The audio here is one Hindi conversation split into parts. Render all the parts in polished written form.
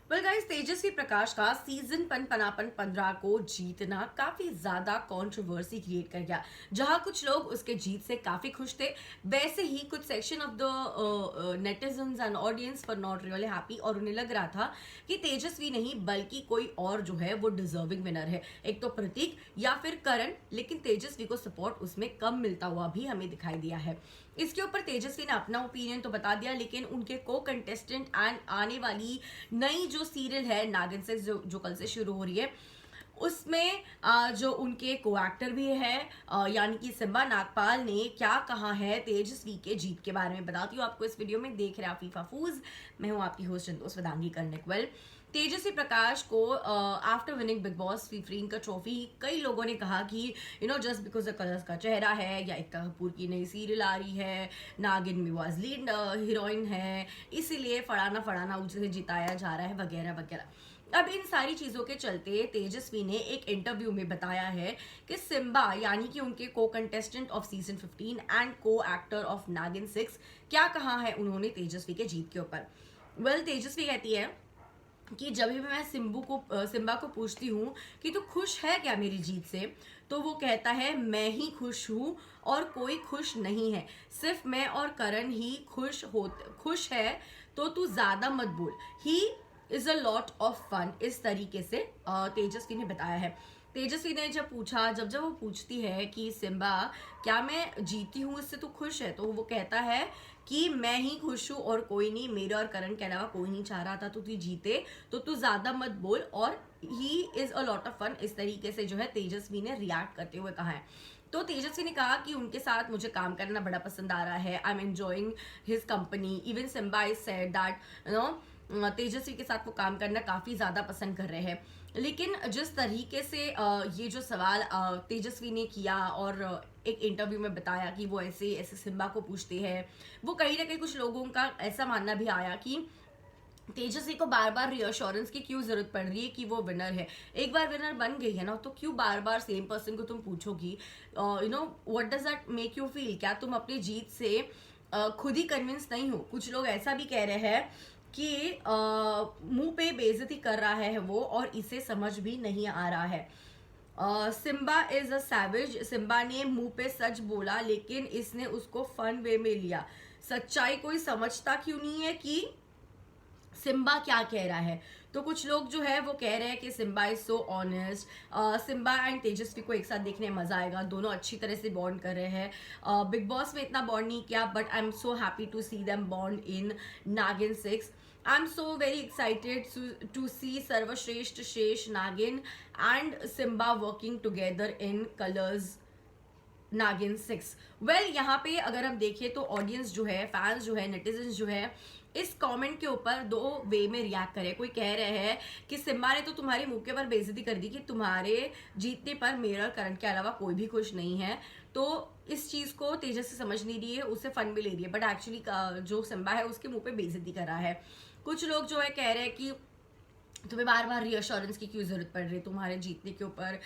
वेल गाइस, तेजस्वी प्रकाश का सीजन पनापन 15 को जीतना काफी ज्यादा कंट्रोवर्सी क्रिएट कर गया। जहां कुछ लोग उसके जीत से काफी खुश थे, वैसे ही कुछ section of the netizens and audience were not really happy और उन्हें लग रहा था कि तेजस्वी नहीं बल्कि कोई और जो है वो डिजर्विंग विनर है, एक तो प्रतीक या फिर करण। लेकिन तेजस्वी को सपोर्ट उसमें कम मिलता हुआ भी हमें दिखाई दिया है। इसके ऊपर तेजस्वी ने अपना ओपिनियन तो बता दिया, लेकिन उनके को कंटेस्टेंट एंड आने वाली नई जो सीरियल है नागिन 6 जो कल से शुरू हो रही है, उसमें जो उनके को एक्टर भी है यानी कि सिम्बा नागपाल ने क्या कहा है तेजस्वी के जीत के बारे में बताती हूँ आपको इस वीडियो में। देख रहे फीफा फूज, मैं हूँ आपकी होस्ट संतोष वेदांगी कर्णिकवल। तेजस्वी प्रकाश को आफ्टर विनिंग बिग बॉस 15 का ट्रॉफी कई लोगों ने कहा कि जस्ट बिकॉज द कलर्स का चेहरा है, या एकता कपूर की नई सीरियल आ रही है, नागिन में वाज लीड हीरोइन है, इसीलिए फड़ाना फड़ाना उसे जिताया जा रहा है वगैरह वगैरह। अब इन सारी चीजों के चलते तेजस्वी ने एक इंटरव्यू में बताया है कि सिम्बा यानी कि उनके को कंटेस्टेंट ऑफ सीजन 15 एंड को एक्टर ऑफ नागिन 6 क्या कहा है उन्होंने तेजस्वी के जीत के ऊपर। वेल, तेजस्वी कहती है कि जब भी मैं सिम्बा को पूछती हूँ कि तू खुश है क्या मेरी जीत से, तो वो कहता है मैं ही खुश हूँ और कोई खुश नहीं है, सिर्फ मैं और करण ही खुश है, तो तू ज्यादा मत बोल, he is a lot of fun. इस तरीके से तेजस्वी ने बताया है। तेजस्वी ने जब वो पूछती है कि सिम्बा क्या मैं जीती हूँ इससे तू खुश है, तो वो कहता है कि मैं ही खुश हूँ और कोई नहीं, मेरे और करण के अलावा कोई नहीं चाह रहा था तू जीते, तो तू ज्यादा मत बोल और he is a lot of fun. इस तरीके से जो है तेजस्वी ने रिएक्ट करते हुए कहा है। तो तेजस्वी ने कहा कि उनके साथ मुझे काम करना बड़ा पसंद आ रहा है, I am enjoying his company. Even Simba is said that Tejasswi के साथ वो काम करना काफी ज्यादा पसंद कर रहे हैं। लेकिन जिस तरीके से ये जो सवाल तेजस्वी ने किया और एक इंटरव्यू में बताया कि वो ऐसे ऐसे सिम्बा को पूछते हैं, वो कहीं ना कहीं कुछ लोगों का ऐसा मानना भी आया कि तेजस्वी को बार बार रिअश्योरेंस की क्यों जरूरत पड़ रही है कि वो विनर है। एक बार विनर बन गई है ना, तो क्यों बार बार सेम पर्सन को तुम पूछोगी। What does that make you feel? क्या तुम अपनी जीत से खुद ही कन्विंस नहीं हो? कुछ लोग ऐसा भी कह रहे हैं कि मुंह पे बेइज्जती कर रहा है वो और इसे समझ भी नहीं आ रहा है। Simba is a savage. Simba ने मुंह पे सच बोला, लेकिन इसने उसको फन वे में लिया। सच्चाई कोई समझता क्यों नहीं है कि सिम्बा क्या कह रहा है। तो कुछ लोग जो है वो कह रहे हैं कि Simba is so honest. Simba and Tejasswi को एक साथ देखने में मजा आएगा, दोनों अच्छी तरह से बॉन्ड कर रहे हैं। बिग बॉस में इतना बॉन्ड नहीं किया, but I am so happy to see them bond in Naagin 6। I am so very excited to see Sarvashreshth Shesh Naagin and Simba working together in Colors Naagin 6। Well, यहाँ पे अगर हम देखें तो ऑडियंस जो है, फैंस जो है, नेटिजन्स जो है, इस कमेंट के ऊपर दो वे में रिएक्ट करे। कोई कह रहे हैं कि सिम्बा ने तो तुम्हारे मुंह के पर बेइज्जती कर दी कि तुम्हारे जीतने पर मेरा करण के अलावा कोई भी खुश नहीं है। तो इस चीज को तेजस्वी समझ नहीं रही है, उससे फन भी ले रही है, बट एक्चुअली जो सिम्बा है उसके मुंह पे बेइज्जती कर रहा है। कुछ लोग जो है कह रहे हैं कि तुम्हें बार बार रीअश्योरेंस की क्यों जरूरत पड़ रही है तुम्हारे जीतने के ऊपर,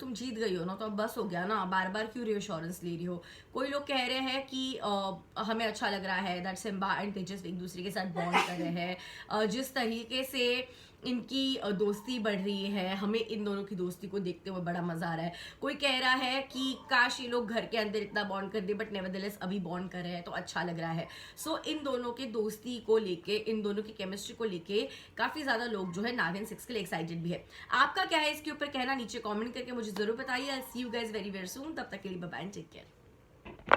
तुम जीत गई हो ना, तो अब बस हो गया ना, बार बार क्यों रीअश्योरेंस ले रही हो। कोई लोग कह रहे हैं कि हमें अच्छा लग रहा है दैट सिम्बा एंड तेजस्वी एक दूसरे के साथ बॉन्ड कर रहे हैं, जिस तरीके से इनकी दोस्ती बढ़ रही है, हमें इन दोनों की दोस्ती को देखते हुए बड़ा मजा आ रहा है। कोई कह रहा है कि काश ये लोग घर के अंदर इतना बॉन्ड कर दे, बट नेवरदलेस अभी बॉन्ड कर रहे हैं तो अच्छा लग रहा है। सो इन दोनों की दोस्ती को लेके, इन दोनों की केमिस्ट्री को लेके काफी ज्यादा लोग जो है नागिन 6 के लिए एक्साइटेड भी है। आपका क्या है इसके ऊपर कहना, नीचे कमेंट करके मुझे जरूर बताइए। I see you guys very very soon. तब तक के लिए बाय बाय, टेक केयर।